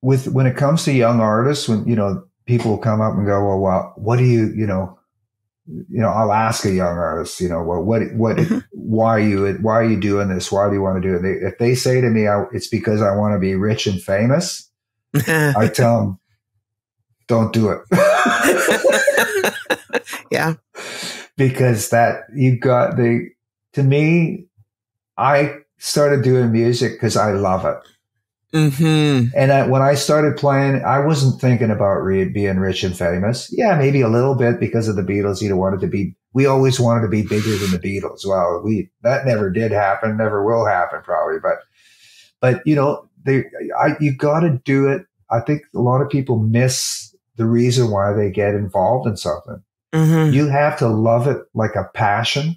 when it comes to young artists, when, people will come up and go, well, what do I'll ask a young artist, well, why are you doing this? Why do you want to do it? If they say to me, it's because I want to be rich and famous, I tell them, don't do it. Yeah. Because to me, I started doing music because I love it. Mm-hmm. And when I started playing, I wasn't thinking about being rich and famous. Yeah, maybe a little bit because of the Beatles. We always wanted to be bigger than the Beatles. Well, that never did happen, never will happen probably. But you got to do it. I think a lot of people miss the reason why they get involved in something. Mm-hmm. You have to love it like a passion,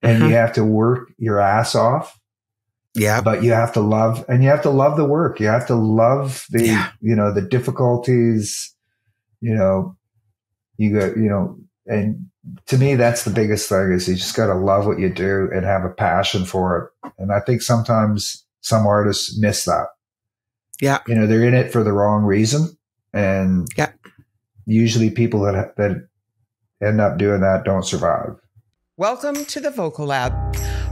and you have to work your ass off. Yeah. But you have to love the work. You have to love the difficulties, and to me, that's the biggest thing is you just got to love what you do and have a passion for it. And I think sometimes some artists miss that. Yeah. They're in it for the wrong reason. And usually people that end up doing that don't survive. Welcome to the Vocal Lab.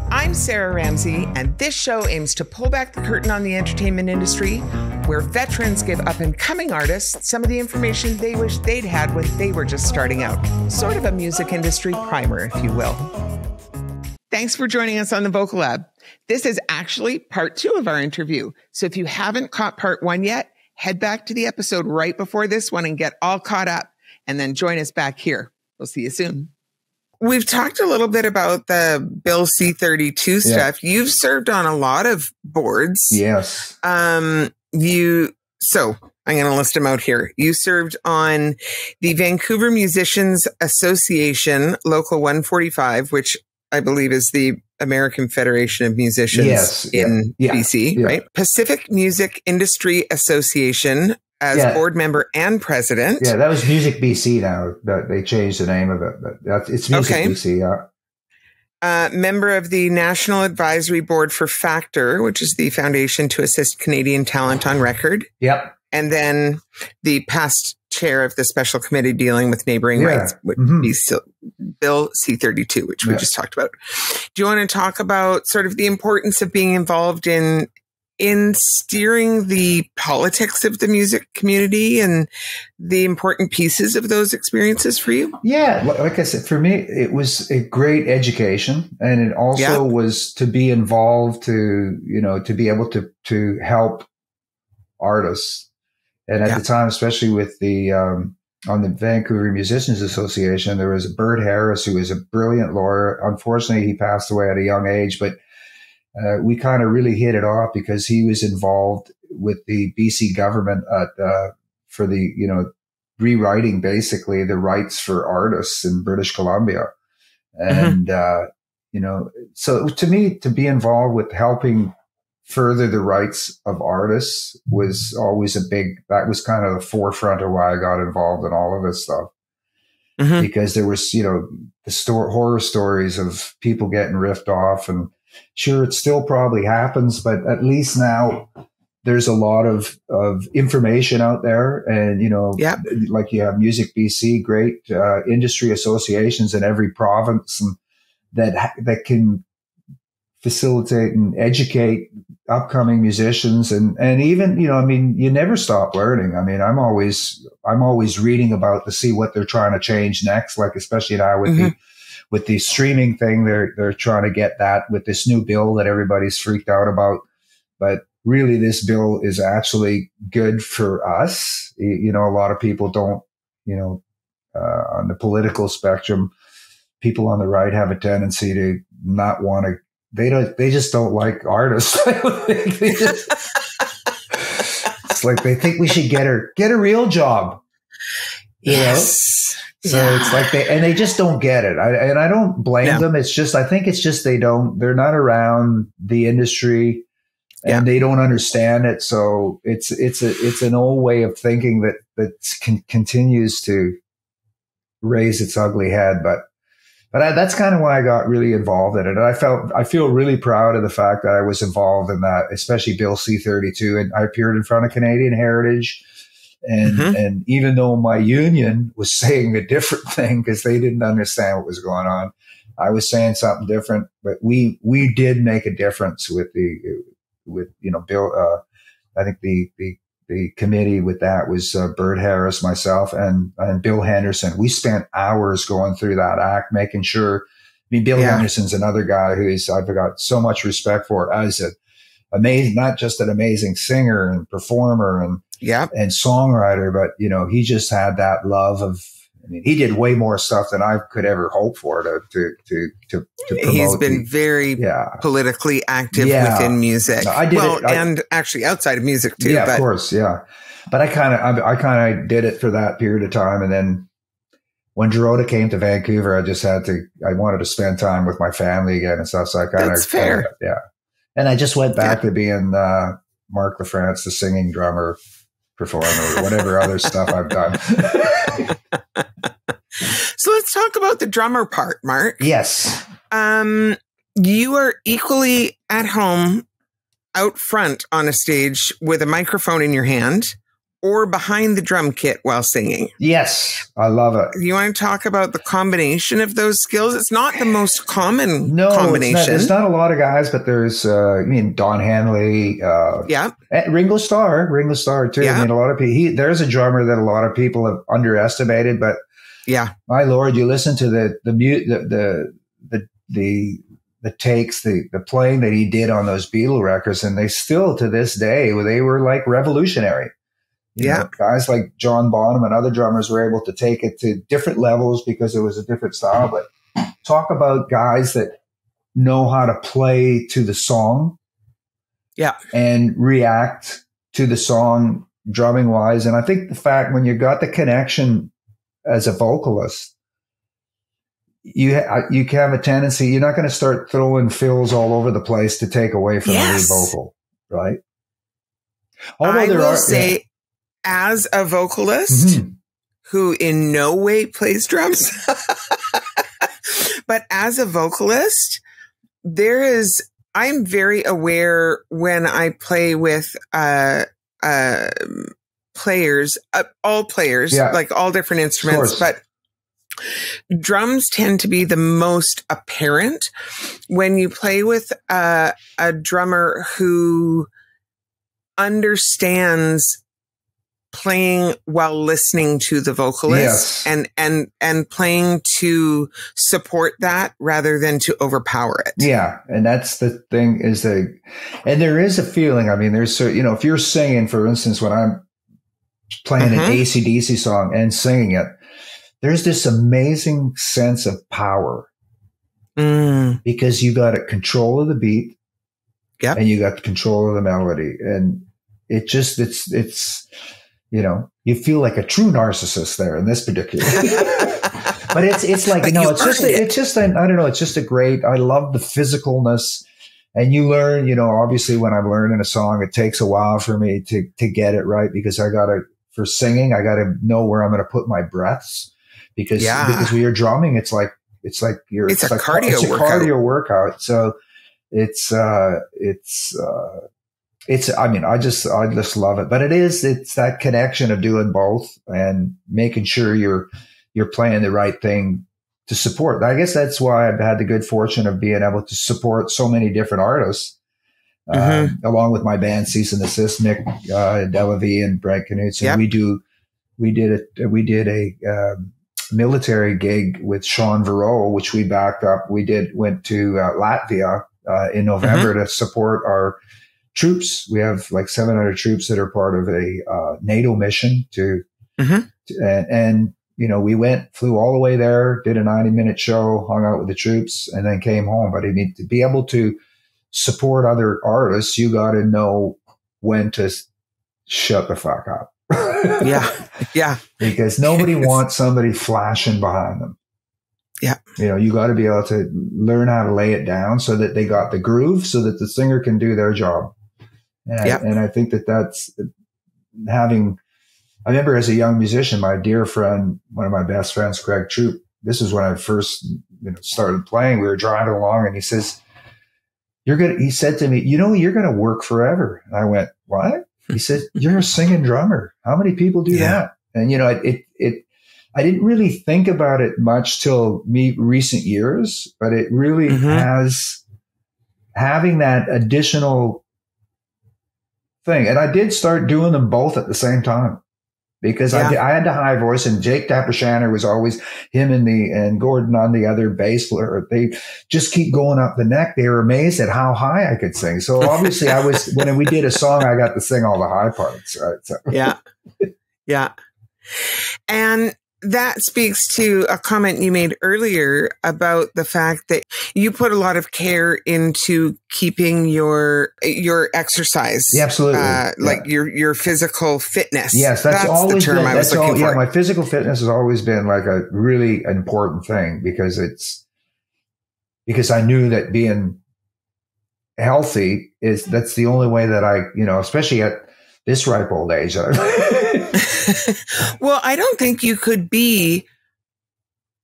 I'm Sarah Ramsey, and this show aims to pull back the curtain on the entertainment industry, where veterans give up-and-coming artists some of the information they wish they'd had when they were just starting out. Sort of a music industry primer, if you will. Thanks for joining us on the Vocal Lab. This is actually part 2 of our interview. So if you haven't caught part 1 yet, head back to the episode right before this one and get all caught up, and then join us back here. We'll see you soon. We've talked a little bit about the Bill C-32 stuff. You've served on a lot of boards. Yes. So I'm going to list them out here. You served on the Vancouver Musicians Association, Local 145, which I believe is the American Federation of Musicians in BC, right? Pacific Music Industry Association as board member and president. Yeah, that was Music BC now. They changed the name of it, but it's Music BC, member of the National Advisory Board for Factor, which is the foundation to assist Canadian talent on record. Yep. And then the past chair of the special committee dealing with neighboring rights, which be Bill C-32, which we just talked about. Do you want to talk about sort of the importance of being involved in steering the politics of the music community and the important pieces of those experiences for you? Yeah. Like I said, for me, it was a great education, and it also was to be involved to be able to help artists. And at the time, especially with the, on the Vancouver Musicians Association, there was Bert Harris, who was a brilliant lawyer. Unfortunately, he passed away at a young age, but we kind of really hit it off because he was involved with the BC government for the, rewriting basically the rights for artists in British Columbia. And, so to me, to be involved with helping further the rights of artists was always that was kind of the forefront of why I got involved in all of this stuff. Because there was, the horror stories of people getting ripped off, and sure, it still probably happens, but at least now there's a lot of information out there. And, like you have Music BC, great industry associations in every province, and that can facilitate and educate upcoming musicians. And even, you never stop learning. I mean, I'm always reading to see what they're trying to change next, like especially now with the streaming thing, they're trying to get that with this new bill that everybody's freaked out about. But really, this bill is actually good for us. A lot of people don't, on the political spectrum, people on the right have a tendency to not want to, they just don't like artists. It's like they think we should get a real job. Yes. So it's like they just don't get it. I don't blame them. It's just, I think it's just they're not around the industry and they don't understand it. So it's an old way of thinking that continues to raise its ugly head. But But that's kind of why I got really involved in it. And I feel really proud of the fact that I was involved in that, especially Bill C-32. And I appeared in front of Canadian Heritage. And even though my union was saying a different thing because they didn't understand what was going on, I was saying something different. But we did make a difference with Bill. I think the committee with that was Bert Harris, myself, and Bill Henderson. We spent hours going through that act, making sure. I mean, Bill Henderson's another guy I've got so much respect for as not just an amazing singer and performer and songwriter, but he just had that love of. I mean, he did way more stuff than I could ever hope for to promote. He's been very politically active within music. No, I did and actually outside of music too. Yeah, of course, yeah. But I kind of did it for that period of time, and then when Dorota came to Vancouver, I wanted to spend time with my family again and stuff. So I kind of, that's fair. And I just went back to being Marc LaFrance, the singing drummer, performer, whatever other stuff I've done. So let's talk about the drummer part, Mark. Yes. You are equally at home out front on a stage with a microphone in your hand or behind the drum kit while singing. Yes. I love it. You want to talk about the combination of those skills? It's not the most common combination. There's not a lot of guys, but there's, Don Henley. Ringo Starr too. Yeah. I mean, a lot of people, there's a drummer that a lot of people have underestimated, but my Lord, you listen to the takes, the playing that he did on those Beatle records, and they still to this day, they were like revolutionary. You know, guys like John Bonham and other drummers were able to take it to different levels because it was a different style. But talk about guys that know how to play to the song, and react to the song drumming wise. And I think the fact when you got the connection as a vocalist, you have a tendency, you're not going to start throwing fills all over the place to take away from the lead vocal, right? Although I will say, as a vocalist who in no way plays drums, but as a vocalist, I'm very aware when I play with players, all players, like all different instruments, but drums tend to be the most apparent when you play with a drummer who understands playing while listening to the vocalist and playing to support that rather than to overpower it. Yeah. And that's the thing and there is a feeling, I mean, if you're singing, for instance, when I'm playing an AC/DC song and singing it, there's this amazing sense of power because you got control of the beat and you got control of the melody. And it's you feel like a true narcissist there in this particular. But it's like, it's just a great, I love the physicalness. And you learn, obviously when I'm learning a song, it takes a while for me to get it right because for singing, I got to know where I'm going to put my breaths because when you're drumming, it's a cardio workout. So I just love it, but it's that connection of doing both and making sure you're playing the right thing to support. I guess that's why I've had the good fortune of being able to support so many different artists, along with my band Cease Desist, Mick Delavie and Brent Knudsen. We did a military gig with Sean Verow, which we backed up. Went to Latvia in November to support our troops. We have like 700 troops that are part of a NATO mission we flew all the way there, did a 90-minute show, hung out with the troops, and then came home. But I mean, to be able to support other artists, you got to know when to shut the fuck up. Because nobody wants somebody flashing behind them. You got to be able to learn how to lay it down so that they got the groove so that the singer can do their job. And I think that's having, I remember as a young musician, my dear friend, one of my best friends, Craig Troop, this is when I first started playing. We were driving along, and he says, he said to me, you're going to work forever. And I went, what? He said, you're a singing drummer. How many people do that? And, I didn't really think about it much till recent years, but it really has having that additional thing. And I did start doing them both at the same time because I had the high voice, and Jake Dappershanner was always him and Gordon on the other bass player. They just keep going up the neck. They were amazed at how high I could sing. So obviously when we did a song, I got to sing all the high parts. Right? So. Yeah. Yeah. And that speaks to a comment you made earlier about the fact that you put a lot of care into keeping your exercise. Yeah, absolutely. Like your physical fitness. Yes, that's always the term I was looking for. Yeah, my physical fitness has always been like a really important thing because I knew that being healthy that's the only way that I, especially at this ripe old age. Well, I don't think you could be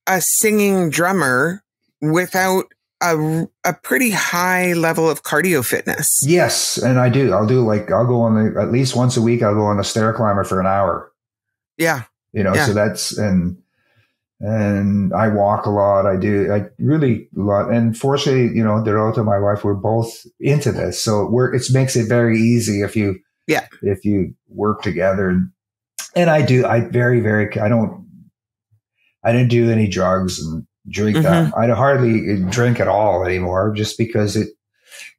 a singing drummer without a pretty high level of cardio fitness. Yes, and I do. I'll go on at least once a week. I'll go on a stair climber for an hour. Yeah. So that's, and I walk a lot. I really a lot. And fortunately, Dorota and my wife, we're both into this. So it makes it very easy if you work together. And I didn't do any drugs and drink that. I hardly drink at all anymore just because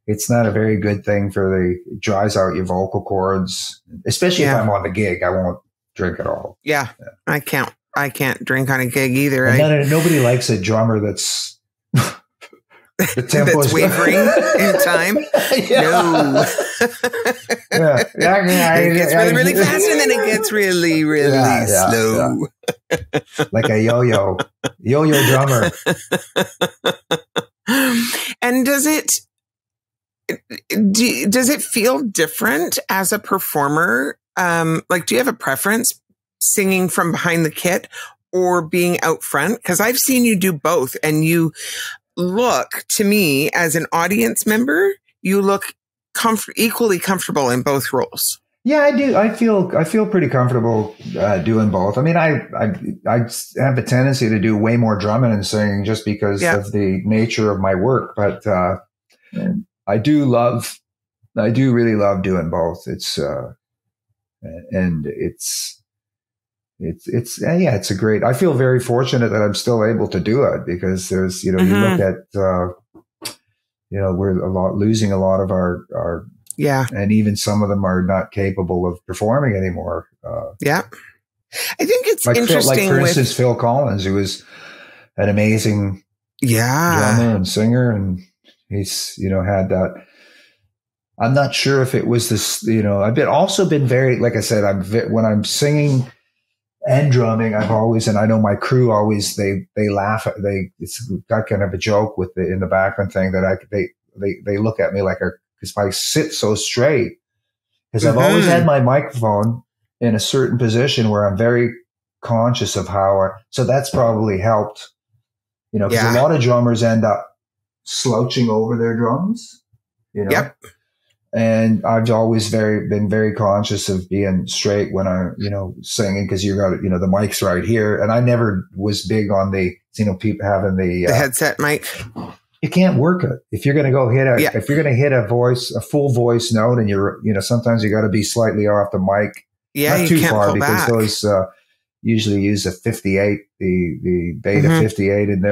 it's not a very good thing it dries out your vocal cords, especially if I'm on the gig. I won't drink at all. Yeah. I can't drink on a gig either. Nobody likes a drummer that's the tempo that's wavering in time. No. It gets really, really fast, and then it gets really, really slow. Yeah. Like a yo-yo drummer. And does it feel different as a performer? Do you have a preference singing from behind the kit or being out front? Because I've seen you do both, and you look, to me, as an audience member, you look equally comfortable in both roles. Yeah, I do. I feel pretty comfortable doing both. I mean, I have a tendency to do way more drumming and singing just because of the nature of my work. But I do really love doing both. It's a great, I feel very fortunate that I'm still able to do it because there's, you look at, we're losing a lot of our, and even some of them are not capable of performing anymore. I think it's interesting. For instance, Phil Collins, who was an amazing drummer and singer, and he's, had that. I'm not sure if it was this, I've also been very, like I said, when I'm singing and drumming, I've always, and I know my crew always, they laugh at, it's got kind of a joke in the background thing that they look at me because I sit so straight, because I've always had my microphone in a certain position where I'm very conscious of so that's probably helped, because a lot of drummers end up slouching over their drums, Yep. And I've always been very conscious of being straight when I'm, singing, because you got, the mic's right here. And I never was big on the, people having the headset mic. You can't work it. If you're going to go if you're going to hit a full voice note, and you're, sometimes you got to be slightly off the mic. Yeah. Not too far, because those usually use a 58, the Beta 58, and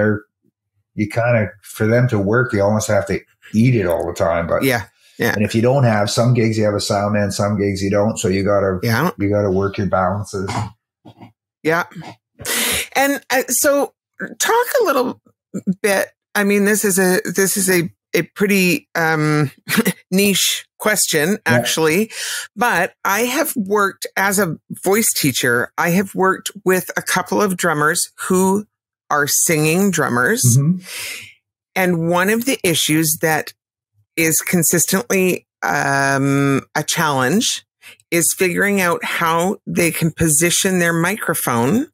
you kind of, for them to work, you almost have to eat it all the time. But yeah. And if you don't have, some gigs you have a sound man, some gigs you don't. So you gotta work your balances. Yeah. And so talk a little bit. I mean, this is a pretty niche question, actually, but I have worked as a voice teacher. I have worked with a couple of drummers who are singing drummers. And one of the issues that is consistently a challenge is figuring out how they can position their microphone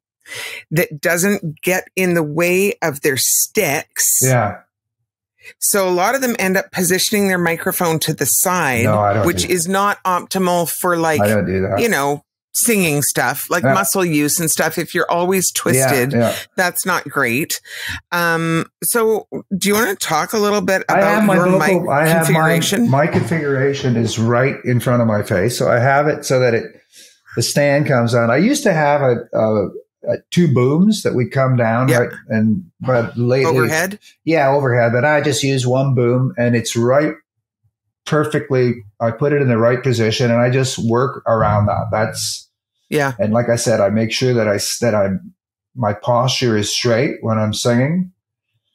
that doesn't get in the way of their sticks. Yeah. So a lot of them end up positioning their microphone to the side, which is not optimal for like, I don't do that. You know, singing stuff like muscle use and stuff. If you're always twisted, that's not great. So do you want to talk a little bit about your mic configuration? My configuration is right in front of my face. So I have it so that the stand comes on. I used to have two booms that would come down, right? But lately, overhead? Yeah, overhead. But I just use one boom and it's right perfectly. I put it in the right position and I just work around that. And like I said, I make sure that my posture is straight when I'm singing.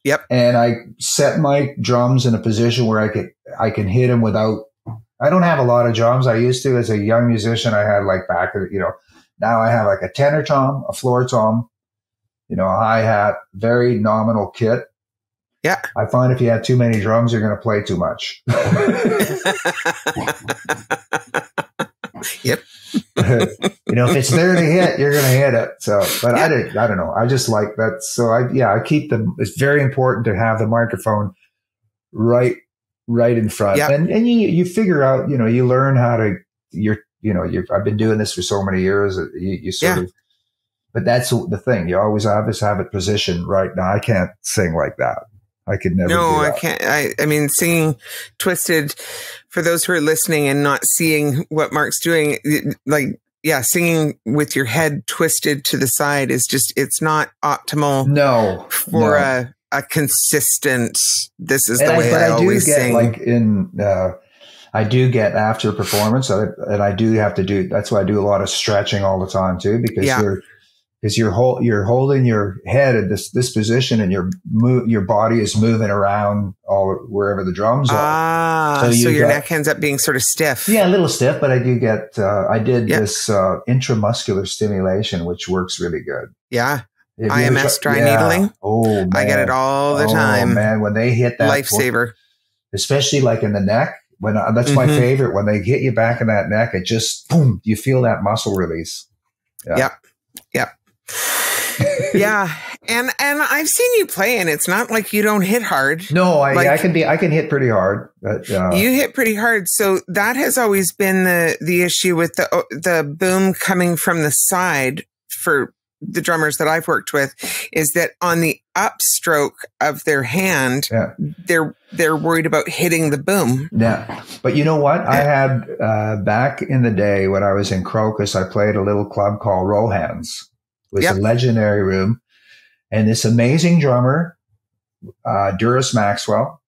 Yep. And I set my drums in a position where I can hit them without. I don't have a lot of drums. I used to as a young musician. I had like now I have like a tenor tom, a floor tom, a hi-hat, very nominal kit. Yeah. I find if you have too many drums, you're going to play too much. Yep. If it's there to hit, you're going to hit it. So, but I don't know. I just like that. So I keep it's very important to have the microphone right in front. Yep. And you figure out, you learn how to, I've been doing this for so many years. You sort of, but that's the thing. You always have it positioned right. Now I can't sing like that. I could never. No, do that. I can't. I mean, singing twisted, for those who are listening and not seeing what Marc's doing, singing with your head twisted to the side is just, it's not optimal. No. For a consistent, this is the way I always sing. I do get after a performance, and I do have to do. That's why I do a lot of stretching all the time too, because you're holding your head at this position, and your body is moving around wherever the drums are. So your neck ends up being sort of stiff. Yeah, a little stiff, but I do get. I did this intramuscular stimulation, which works really good. Yeah. IMS dry needling. Oh, man. I get it all the time. Oh man, when they hit that lifesaver, especially like in the neck. That's my favorite. When they hit you back in that neck, it just boom, you feel that muscle release. Yep. Yeah. And I've seen you play, and it's not like you don't hit hard. No, I can hit pretty hard. But, you hit pretty hard. So that has always been the issue with the boom coming from the side for the drummers that I've worked with, is that on the upstroke of their hand, they're worried about hitting the boom. Yeah. But you know what? I had, back in the day when I was in Crowcuss, I played a little club called Rohan's. It was a legendary room. And this amazing drummer, Duras Maxwell,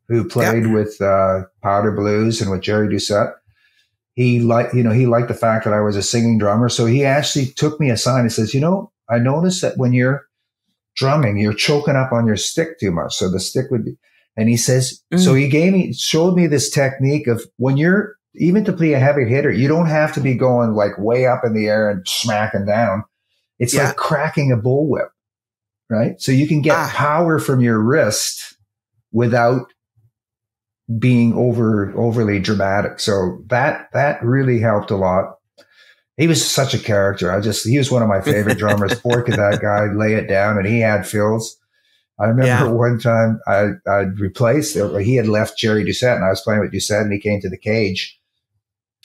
who played with, Powder Blues and with Jerry Doucette, he liked the fact that I was a singing drummer. So he actually took me aside and says, I noticed that when you're drumming, you're choking up on your stick too much. So the stick would be, and he says, so he showed me this technique of when you're, even to play a heavy hitter, you don't have to be going like way up in the air and smacking down. It's like cracking a bullwhip, right? So you can get power from your wrist without being overly dramatic. So that really helped a lot. He was such a character. He was one of my favorite drummers. Poor could that guy lay it down, and he had fills. I remember one time I'd replaced, he had left Jerry Doucette, and I was playing with Doucette, and he came to the cage,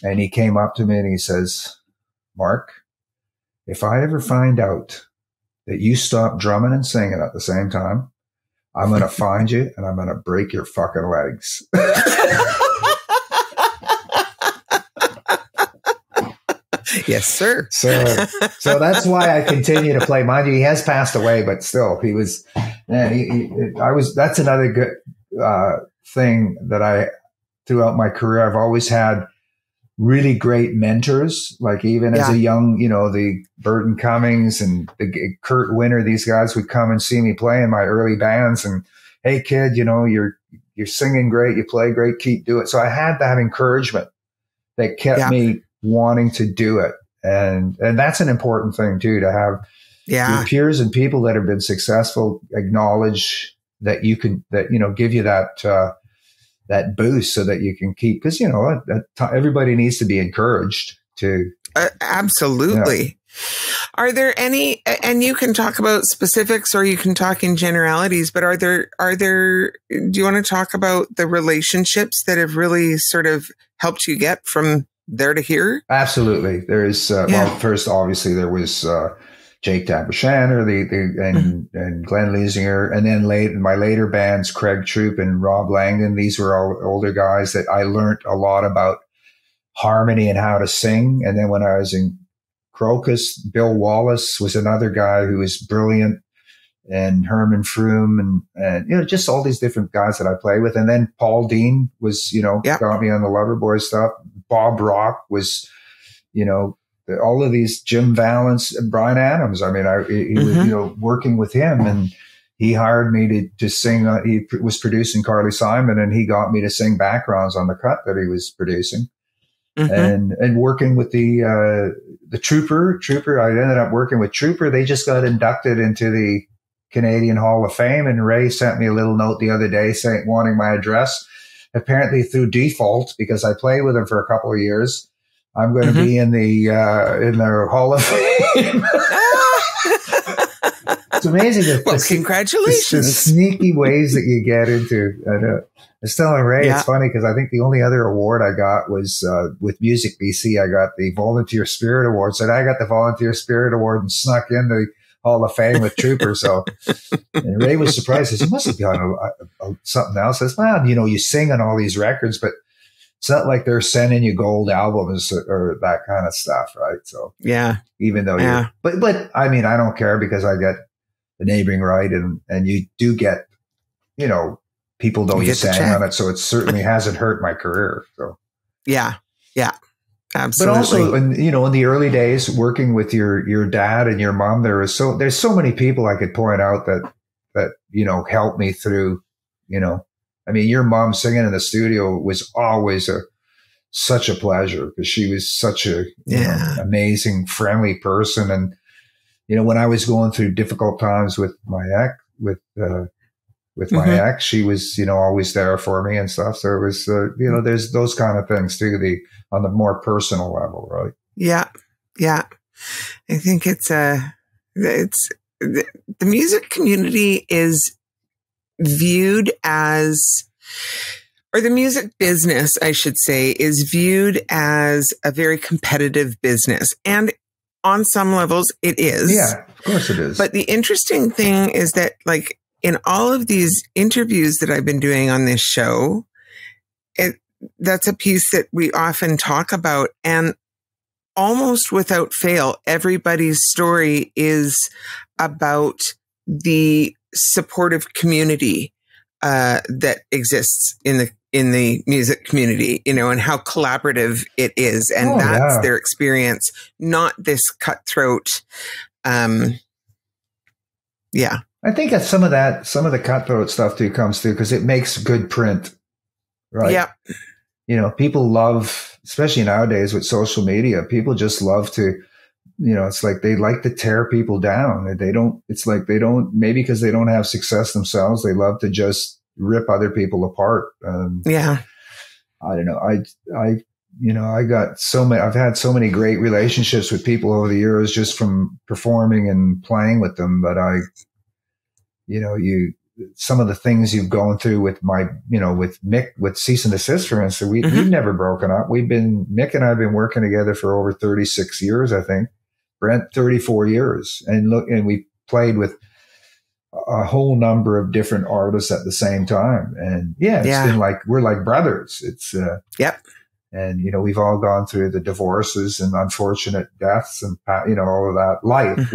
and he came up to me and he says, Marc, if I ever find out that you stop drumming and singing at the same time, I'm going to find you and I'm going to break your fucking legs. Yes, sir. So that's why I continue to play. Mind you, he has passed away, but still, he was. That's another good thing that throughout my career, I've always had really great mentors. Like even as a young, the Burton Cummings and the Kurt Winter, these guys would come and see me play in my early bands, and hey, kid, you're singing great, you play great, keep doing it. So I had that encouragement that kept me wanting to do it. And that's an important thing too, to have your peers and people that have been successful acknowledge that give you that boost so that you can keep, because everybody needs to be encouraged to. Absolutely. Are there any, and you can talk about specifics or you can talk in generalities, but do you want to talk about the relationships that have really sort of helped you get from there to here? Absolutely. There's, well, first, obviously there was, Jake Dabashaner, and Glenn Leisinger, and then my later bands, Craig Troop and Rob Langdon. These were all older guys that I learned a lot about harmony and how to sing. And then when I was in Crowcuss, Bill Wallace was another guy who was brilliant, and Herman Froome, and just all these different guys that I play with. And then Paul Dean was, got me on the Loverboy stuff. Bob Rock was, all of these, Jim Valance and Bryan Adams. I mean, he was, working with him, and he hired me to sing. He was producing Carly Simon, and he got me to sing backgrounds on the cut that he was producing. And working with the Trooper. I ended up working with Trooper. They just got inducted into the Canadian Hall of Fame, and Ray sent me a little note the other day wanting my address. Apparently through default, because I played with him for a couple of years, I'm going to be in the Hall of Fame. It's amazing. Well, congratulations. The sneaky ways that you get into. I was telling Ray, it's funny because I think the only other award I got was with Music BC. I got the Volunteer Spirit Award. So I got the Volunteer Spirit Award and snuck in the Hall of Fame with Trooper. So, and Ray was surprised. He says, "You must have done something else." I says, "Well, you sing on all these records, but it's not like they're sending you gold albums or that kind of stuff, right?" So, even though but I mean, I don't care because I get the neighboring right, and you do get, people know you sang on it, so it certainly hasn't hurt my career. So, yeah, absolutely. But also, in the early days, working with your dad and your mom, there's so many people I could point out that helped me through. I mean, your mom singing in the studio was always such a pleasure because she was such a amazing, friendly person. And when I was going through difficult times with my ex, my ex, she was always there for me and stuff. So it was there's those kind of things too, on the more personal level, right? Yeah. I think the music community is viewed as, or the music business, I should say, is viewed as a very competitive business. And on some levels it is. Yeah, of course it is. But the interesting thing is that, like, in all of these interviews that I've been doing on this show, that's a piece that we often talk about. And almost without fail, everybody's story is about the supportive community that exists in the music community, and how collaborative it is. And that's their experience, not this cutthroat. I think that some of the cutthroat stuff too comes through because it makes good print, right? Yeah. People love, especially nowadays with social media, people just love to, it's like they like to tear people down. Maybe because they don't have success themselves, they love to just rip other people apart. I don't know. I've had so many great relationships with people over the years just from performing and playing with them. But some of the things you've gone through with with Mick, with Cease and Desist, for instance, we've never broken up. Mick and I have been working together for over 36 years, I think. Brent, 34 years. And we played with a whole number of different artists at the same time. And it's been like, we're like brothers. It's, and, we've all gone through the divorces and unfortunate deaths and, all of that life,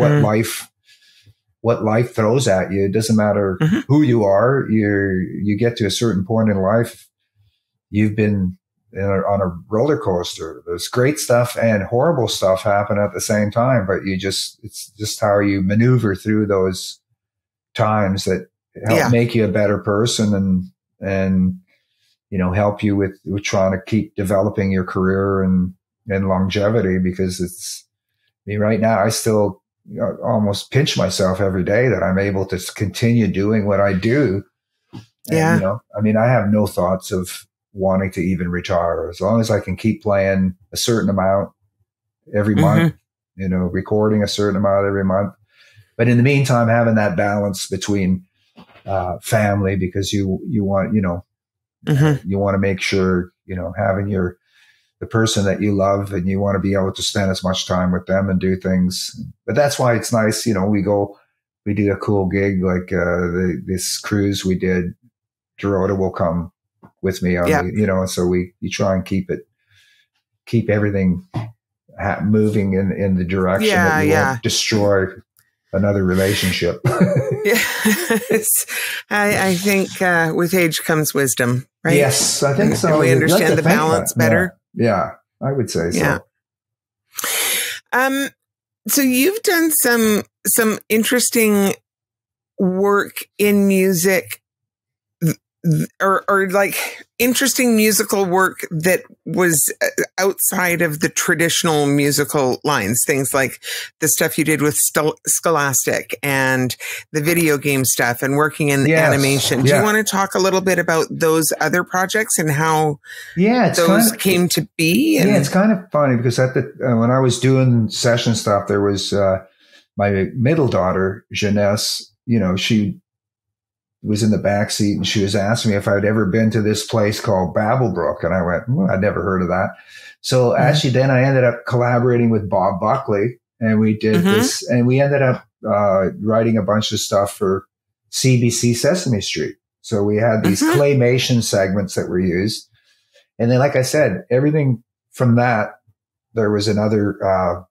what life throws at you. It doesn't matter who you are. You get to a certain point in life. You've been on a roller coaster. There's great stuff and horrible stuff happen at the same time, but it's just how you maneuver through those times that help make you a better person and help you with trying to keep developing your career and longevity, because right now I still almost pinch myself every day that I'm able to continue doing what I do. And, I have no thoughts of wanting to even retire as long as I can keep playing a certain amount every month. recording a certain amount every month. But in the meantime, having that balance between family, because you want, you want to make sure, having the person that you love, and you want to be able to spend as much time with them and do things. But that's why it's nice, we do a cool gig like this cruise we did. Dorota will come with me on so you try and keep everything moving in the direction that you won't destroy another relationship. Yes. I think with age comes wisdom, right? Yes, I think so. And we understand the balance better. Yeah, I would say so. Yeah. So you've done some interesting work in music, or like interesting musical work that was outside of the traditional musical lines, things like the stuff you did with Scholastic and the video game stuff and working in animation. Do you want to talk a little bit about those other projects and how those came to be? And it's kind of funny because when I was doing session stuff, there was my middle daughter, Jeunesse, she was in the back seat, and she was asking me if I'd ever been to this place called Babblebrook. And I went, I'd never heard of that. So actually then I ended up collaborating with Bob Buckley, and we did this, and we ended up writing a bunch of stuff for CBC Sesame Street. So we had these claymation segments that were used. And then, like I said, everything from that, there was another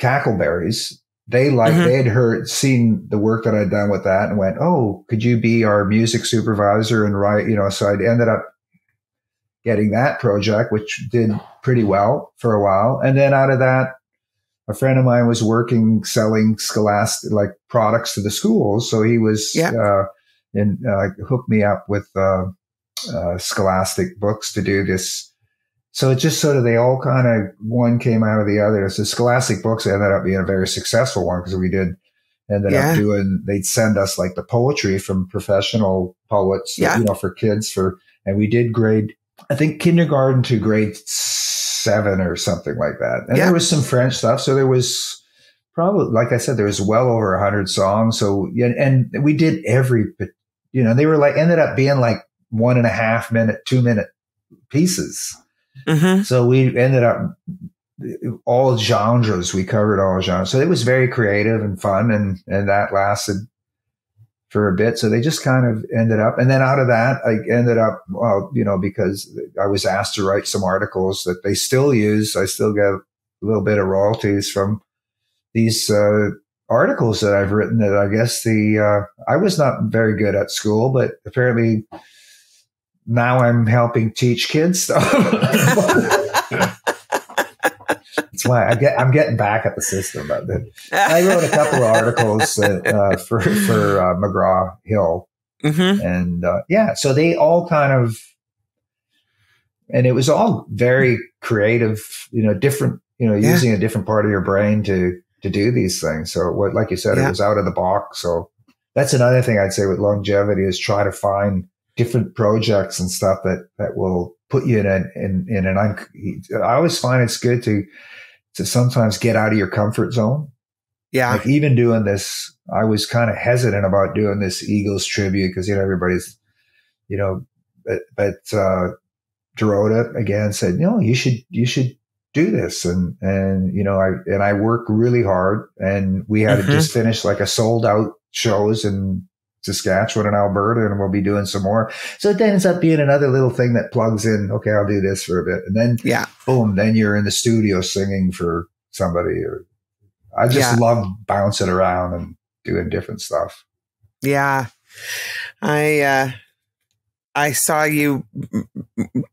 Cackleberries. They had seen the work that I'd done with that and went, oh, could you be our music supervisor and write, so I ended up getting that project, which did pretty well for a while. And then out of that, a friend of mine was selling Scholastic, like products to the schools. So he was, hooked me up with, Scholastic books to do this. So it just sort of, they all kind of, one came out of the other. So Scholastic books ended up being a very successful one because they'd send us like the poetry from professional poets, for kids and we did I think kindergarten to grade 7 or something like that. And there was some French stuff. So there was probably, like I said, there was well over 100 songs. So, and we did they were ended up being like 1.5 minute, 2 minute pieces. So we ended up all genres. We covered all genres. So it was very creative and fun, and that lasted for a bit. So they just kind of ended up, and then out of that, I ended up, because I was asked to write some articles that they still use. I still get a little bit of royalties from these articles that I've written. That I guess I was not very good at school, but apparently now I'm helping teach kids stuff. That's why I'm getting back at the system. I wrote a couple of articles for McGraw Hill, and so they all kind of, and it was all very creative, different, using a different part of your brain to do these things. So like you said, it was out of the box. So that's another thing I'd say with longevity is try to find different projects and stuff that will put you I always find it's good to sometimes get out of your comfort zone. Yeah. Like even doing this, I was kind of hesitant about doing this Eagles tribute because, everybody's, but Dorota again said, you should do this. And I work really hard, and we had to just finish like a sold out shows in Saskatchewan and Alberta, and we'll be doing some more. So it ends up being another little thing that plugs in. Okay, I'll do this for a bit. And then, boom, then you're in the studio singing for somebody. I just love bouncing around and doing different stuff. Yeah. I saw you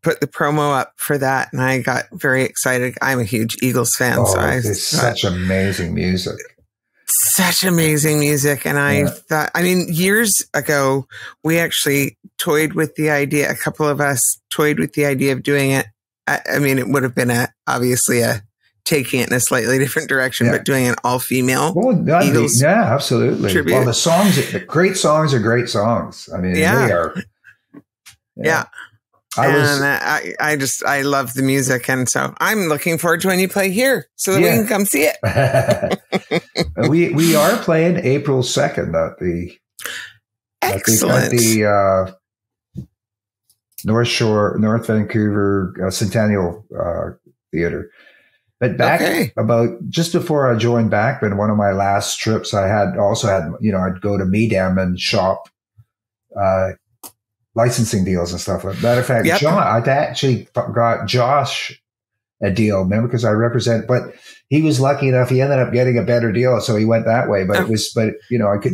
put the promo up for that, and I got very excited. I'm a huge Eagles fan. It's such amazing music. Such amazing music. And I thought, years ago, we actually toyed with the idea, a couple of us toyed with the idea of doing it. It would have been obviously taking it in a slightly different direction, but doing an all-female Eagles absolutely. Tribute. Well, the great songs are great songs. They are. I love the music. And so I'm looking forward to when you play here so that we can come see it. we are playing April 2nd at the North Vancouver Centennial Theater. But back about just before I joined Bachman, one of my last trips, I'd go to Medem and shop licensing deals and stuff. Matter of fact, I'd actually got Josh a deal, remember, because I represent, but he was lucky enough, he ended up getting a better deal, so he went that way. But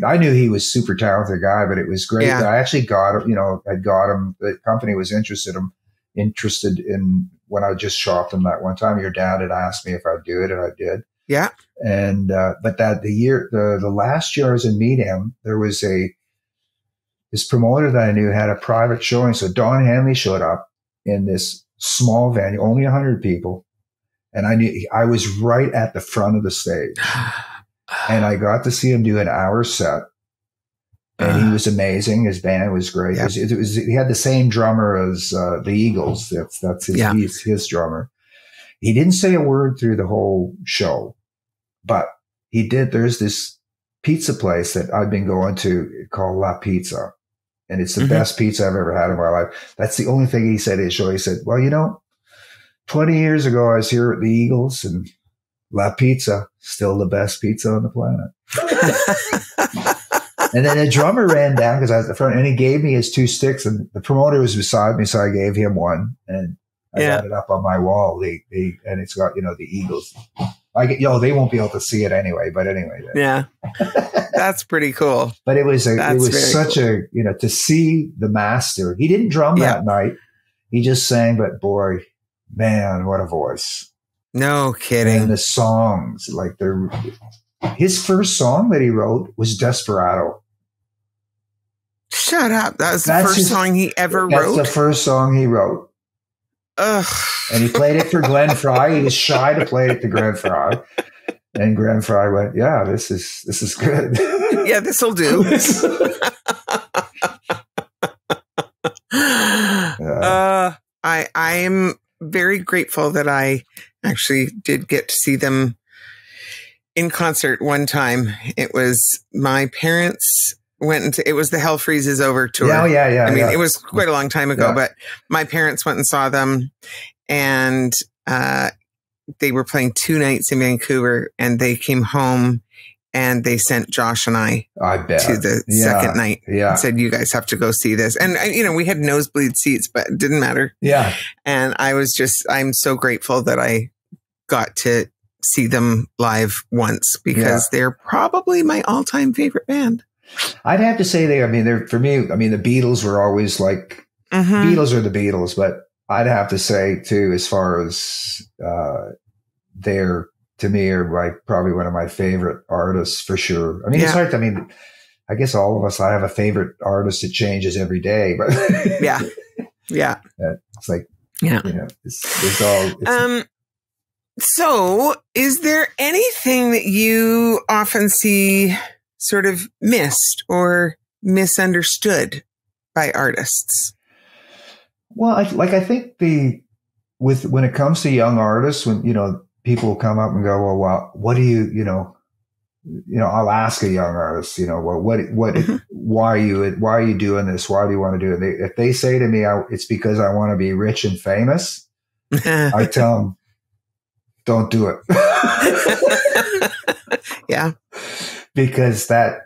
I knew he was super talented guy, but it was great. I actually got him, the company was interested in when I just shopped him that one time. Your dad had asked me if I'd do it, and I did. Yeah. And, but the last year I was in Medem, there was this promoter that I knew had a private showing. So Don Henley showed up in this small venue, only 100 people. And I knew I was right at the front of the stage, and I got to see him do an hour set. And he was amazing. His band was great. Yep. He had the same drummer as the Eagles. That's his drummer. He didn't say a word through the whole show, but he did. There's this pizza place that I've been going to called La Pizza, and it's the best pizza I've ever had in my life. That's the only thing he said at his show. He said, well, 20 years ago, I was here at the Eagles, and La Pizza, still the best pizza on the planet. And then the drummer ran down because I was at the front, and he gave me his 2 sticks, and the promoter was beside me, so I gave him one, and I got it up on my wall. And it's got, the Eagles. They won't be able to see it anyway, but anyway. Yeah. That's pretty cool. But it was such cool. To see the master. He didn't drum that night. He just sang, but boy, man, what a voice. No kidding. And the songs, his first song that he wrote was Desperado. Shut up. That was the first song he ever wrote? That's the first song he wrote. Ugh. And he played it for Glenn Frey. He was shy to play it to Glenn Frey. And Glenn Frey went, yeah, this is good. Yeah, this'll do. I'm very grateful that I actually did get to see them in concert one time. It was my parents it was the Hell Freezes Over tour. Yeah. I mean, it was quite a long time ago, but my parents went and saw them, and they were playing 2 nights in Vancouver, and they came home and they sent Josh and I bet. To the second night and said, you guys have to go see this. And, we had nosebleed seats, but it didn't matter. Yeah. And I'm so grateful that I got to see them live once, because they're probably my all-time favorite band. I'd have to say they're for me. The Beatles were always Beatles are the Beatles, but I'd have to say too, as far as they're to me are probably one of my favorite artists for sure. It's hard. I guess all of us. I have a favorite artist that changes every day, but it's it's all. So, is there anything that you often see sort of missed or misunderstood by artists? Well, I think when it comes to young artists, when people come up and go, well, what do you I'll ask a young artist, why are you doing this? Why do you want to do it? If they say to me, it's because I want to be rich and famous, I tell them, don't do it. Yeah. Because to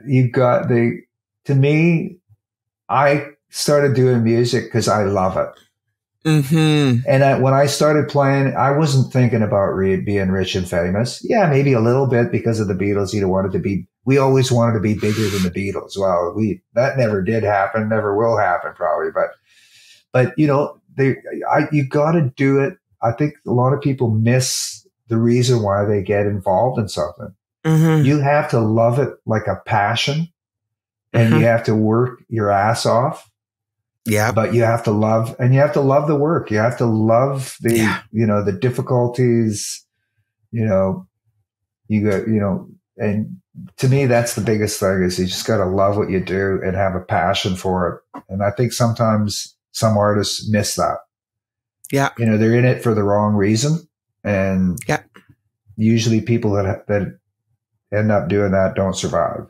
me, I started doing music because I love it. Mm-hmm. And when I started playing, I wasn't thinking about being rich and famous. Yeah, maybe a little bit because of the Beatles. We always wanted to be bigger than the Beatles. Well, that never did happen, never will happen probably. But you got to do it. I think a lot of people miss the reason why they get involved in something. Mm-hmm. You have to love it like a passion, and you have to work your ass off. Yeah. But you have to love the work. You have to love the difficulties, and to me, that's the biggest thing is you just got to love what you do and have a passion for it. And I think sometimes some artists miss that. Yeah. You know, they're in it for the wrong reason. And usually people that end up doing that don't survive.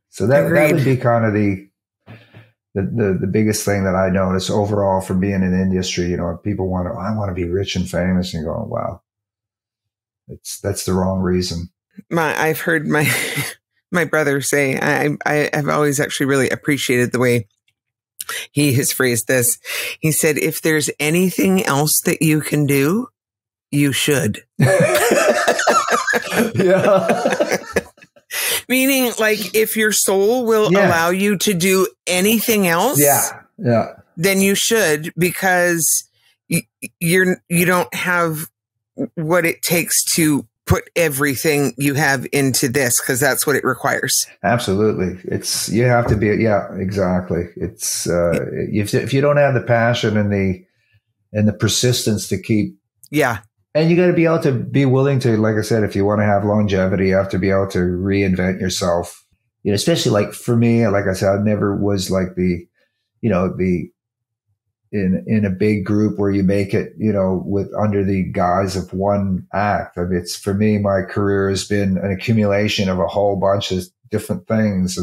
So that would be kind of the biggest thing that I notice overall from being in the industry. You know, people I want to be rich and famous, and going, wow, that's the wrong reason. I've heard my brother say, I have always actually really appreciated the way he has phrased this. He said, if there's anything else that you can do, you should. Yeah. Meaning, like, if your soul will allow you to do anything else, then you should, because you don't have what it takes to put everything you have into this, because that's what it requires. Absolutely. You have to be, exactly. It's, if you don't have the passion and the persistence to keep. Yeah. And you got to be able to be willing to, like I said, if you want to have longevity, you have to be able to reinvent yourself. You know, especially like for me, like I said, I never was like in a big group where you make it, you know, with under the guise of one act. I mean, for me, my career has been an accumulation of a whole bunch of different things.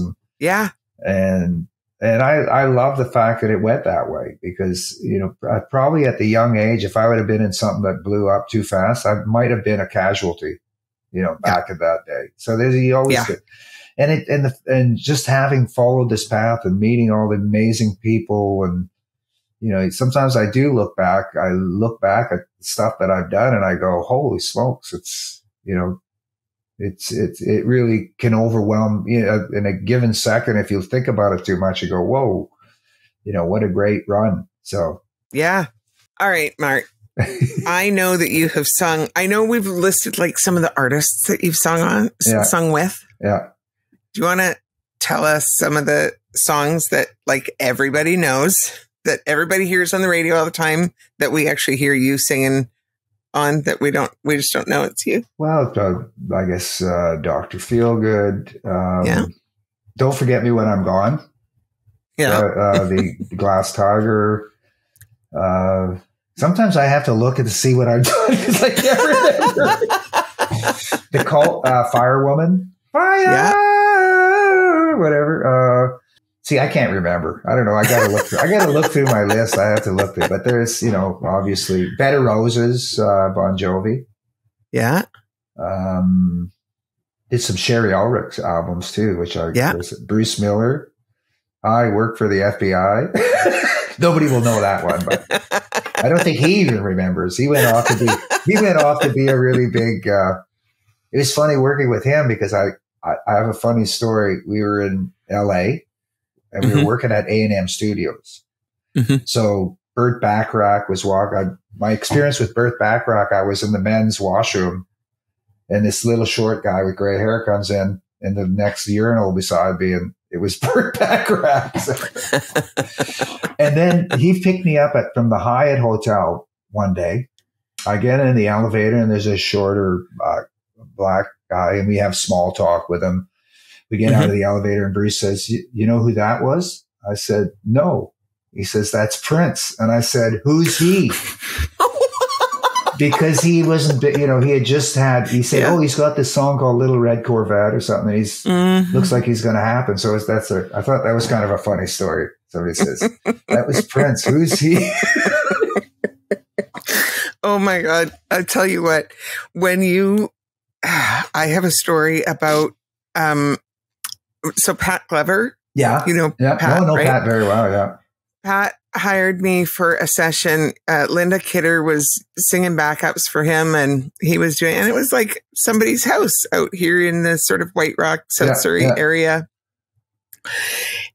And I love the fact that it went that way, because, you know, probably at the young age, if I would have been in something that blew up too fast, I might have been a casualty, you know, back in that day. So you always get, and just having followed this path and meeting all the amazing people, and, you know, sometimes I do look back at stuff that I've done and I go, holy smokes, it's, you know, it really can overwhelm, you know, in a given second. If you think about it too much, you go, whoa, you know, what a great run. So, yeah. All right, Mark, I know that you have sung, I know we've listed like some of the artists that you've sung with. Yeah. Do you want to tell us some of the songs that like everybody knows, that everybody hears on the radio all the time, that we actually hear you singing on, that we just don't know it's you? Well, I guess Dr. Feelgood. Don't Forget Me When I'm Gone. Yeah. The Glass Tiger. Sometimes I have to look to see what I've done because I can't remember. The Cult, Firewoman. Fire! Whatever. See, I can't remember. I don't know. I gotta look through my list. I have to look through, but there's, you know, obviously Bed of Roses, Bon Jovi. Yeah. Did some Shari Ulrich albums too, which Bruce Miller. I Work for the FBI. Nobody will know that one, but I don't think he even remembers. He went off to be a really big, it was funny working with him because I have a funny story. We were in LA. And we were working at A&M Studios. So Burt Bacharach was walking. My experience with Burt Bacharach, I was in the men's washroom, and this little short guy with gray hair comes in the next urinal beside me, and it was Burt Bacharach. And then he picked me up from the Hyatt Hotel one day. I get in the elevator, and there's a shorter black guy, and we have small talk with him. We get out of the elevator and Bruce says, you know who that was? I said, no. He says, that's Prince. And I said, who's he? Because he wasn't, you know, he said, oh, he's got this song called Little Red Corvette or something. Looks like he's going to happen. So I thought that was kind of a funny story. So he says, that was Prince. Who's he? Oh my God. I'll tell you what, I have a story about, so Pat Glover. Yeah. You know, Pat, right? Pat very well. Yeah. Pat hired me for a session. Linda Kidder was singing backups for him, and he was doing, and it was like somebody's house out here in the sort of White Rock, South Surrey area,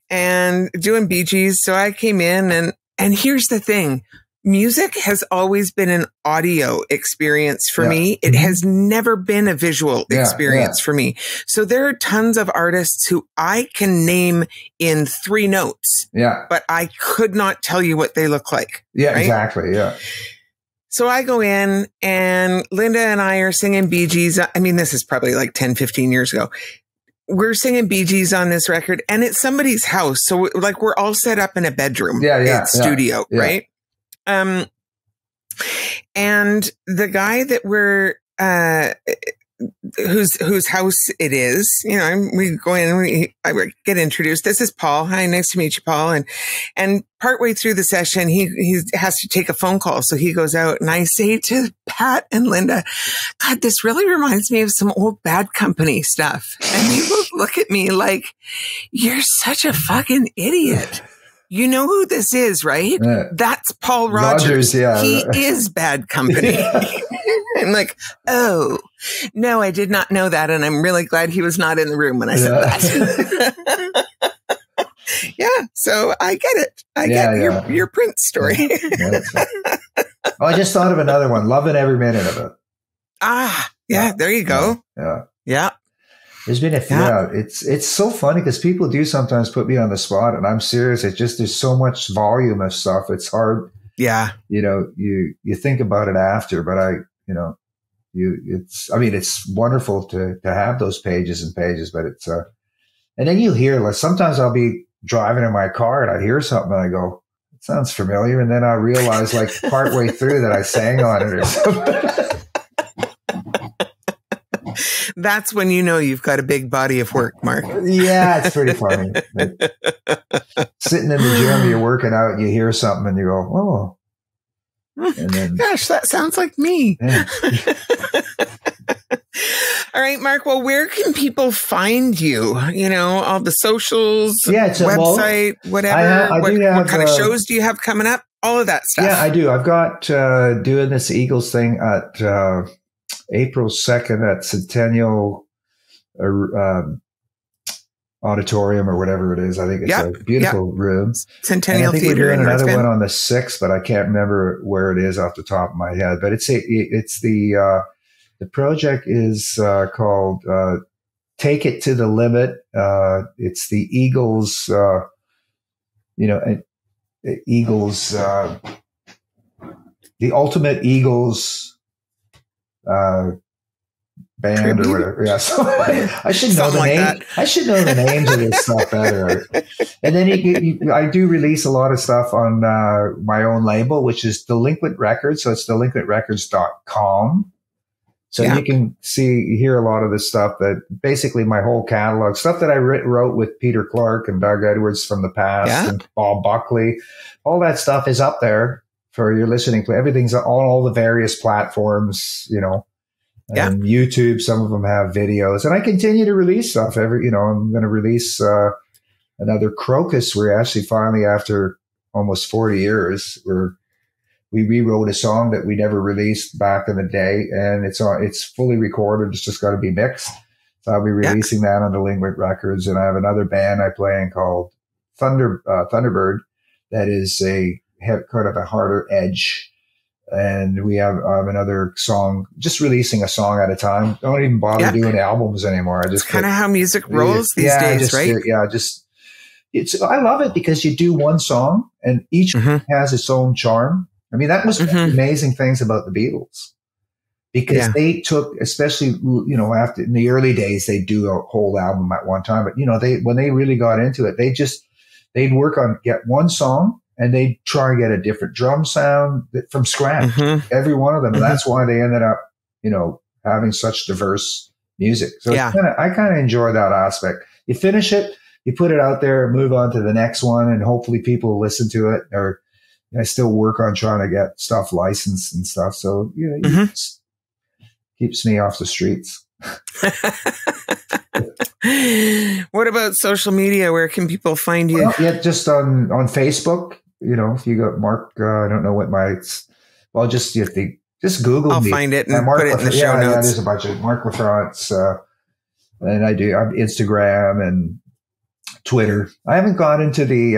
and doing Bee Gees. So I came in, and here's the thing. Music has always been an audio experience for me. It has never been a visual experience for me. So there are tons of artists who I can name in 3 notes, but I could not tell you what they look like. Yeah, right? Exactly. Yeah. So I go in and Linda and I are singing Bee Gees. I mean, this is probably like 10, 15 years ago. We're singing Bee Gees on this record, and it's somebody's house. So like we're all set up in a bedroom. Studio, right? And the guy that we're, whose house it is, we go in, I get introduced. This is Paul. Hi, nice to meet you, Paul. And partway through the session, he has to take a phone call. So he goes out, and I say to Pat and Linda, God, this really reminds me of some old Bad Company stuff. And they both look at me like, you're such a fucking idiot. You know who this is, right? That's Paul Rogers. Yeah. He is Bad Company. I'm like, oh, no, I did not know that. And I'm really glad he was not in the room when I said that. Yeah. So I get it. I get your Prince story. Oh, I just thought of another one. Loving every minute of it. Yeah. There you go. Yeah. There's been it's so funny because people do sometimes put me on the spot, and I'm serious. It's just, there's so much volume of stuff. It's hard. Yeah. You think about it after, but it's wonderful to have those pages and pages, but it's, and then you hear, like, sometimes I'll be driving in my car and I hear something and I go, it sounds familiar. And then I realize, like, partway through that I sang on it or something. That's when you know you've got a big body of work, Mark. Yeah, it's pretty funny. Sitting in the gym, you're working out, and you hear something and you go, oh. And then, gosh, that sounds like me. Yeah. All right, Mark. Well, where can people find you? All the socials, website, whatever. What kind of shows do you have coming up? All of that stuff. Yeah, I do. I've got doing this Eagles thing at April 2nd at Centennial Auditorium or whatever it is. I think it's a beautiful room. Centennial Theater. We're doing another one on the 6th, but I can't remember where it is off the top of my head. But it's the project is called Take It to the Limit. It's the Eagles, Eagles, the Ultimate Eagles band tribute? Or whatever. Yeah, so I should know the name. I should know the names of this stuff better. And then I do release a lot of stuff on my own label, which is Delinquent Records. So it's delinquentrecords.com. So you can hear a lot of the stuff that basically my whole catalog, stuff that I wrote with Peter Clark and Doug Edwards from the past and Bob Buckley. All that stuff is up there for your listening. Everything's on all the various platforms, and YouTube. Some of them have videos, and I continue to release stuff I'm going to release another Crowcuss. We're actually finally, after almost 40 years, we rewrote a song that we never released back in the day, and it's fully recorded. It's just got to be mixed. So I'll be releasing that on Delinquent Records. And I have another band I play in called Thunderbird. That is kind of a harder edge. And we have another song, just releasing a song at a time. Don't even bother doing albums anymore. It's kind of how music rolls these days, right? I love it because you do one song and each has its own charm. I mean, that was one of the amazing things about the Beatles, because they took, especially, after in the early days, they do a whole album at one time. But, when they really got into it, they'd get one song and they'd try and get a different drum sound from scratch, every one of them. And that's why they ended up, having such diverse music. So I kind of enjoy that aspect. You finish it, you put it out there, move on to the next one, and hopefully people listen to it. Or I still work on trying to get stuff licensed and stuff. So, it keeps me off the streets. What about social media? Where can people find you? Well, just on Facebook. If you got Mark, I don't know what just Google I'll me. Find it and put it in the show notes. Yeah, there's a bunch of Marc LaFrance, and I'm Instagram and Twitter. I haven't gone into the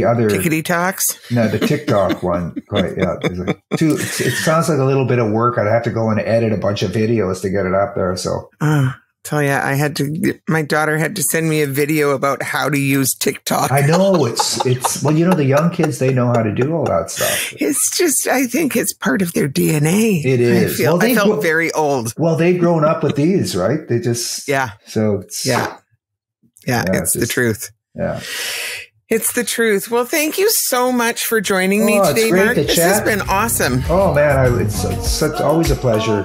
other Tickety Talks. No, the TikTok one quite yet. It sounds like a little bit of work. I'd have to go and edit a bunch of videos to get it up there. So. Tell you, my daughter had to send me a video about how to use TikTok. I know it's the young kids, they know how to do all that stuff. It's just, I think it's part of their DNA. It is. I felt very old. Well, they've grown up with these, right? They just, So it's, it's the truth. Yeah. It's the truth. Well, thank you so much for joining me today, Marc. This has been awesome. Oh, man, it's always a pleasure.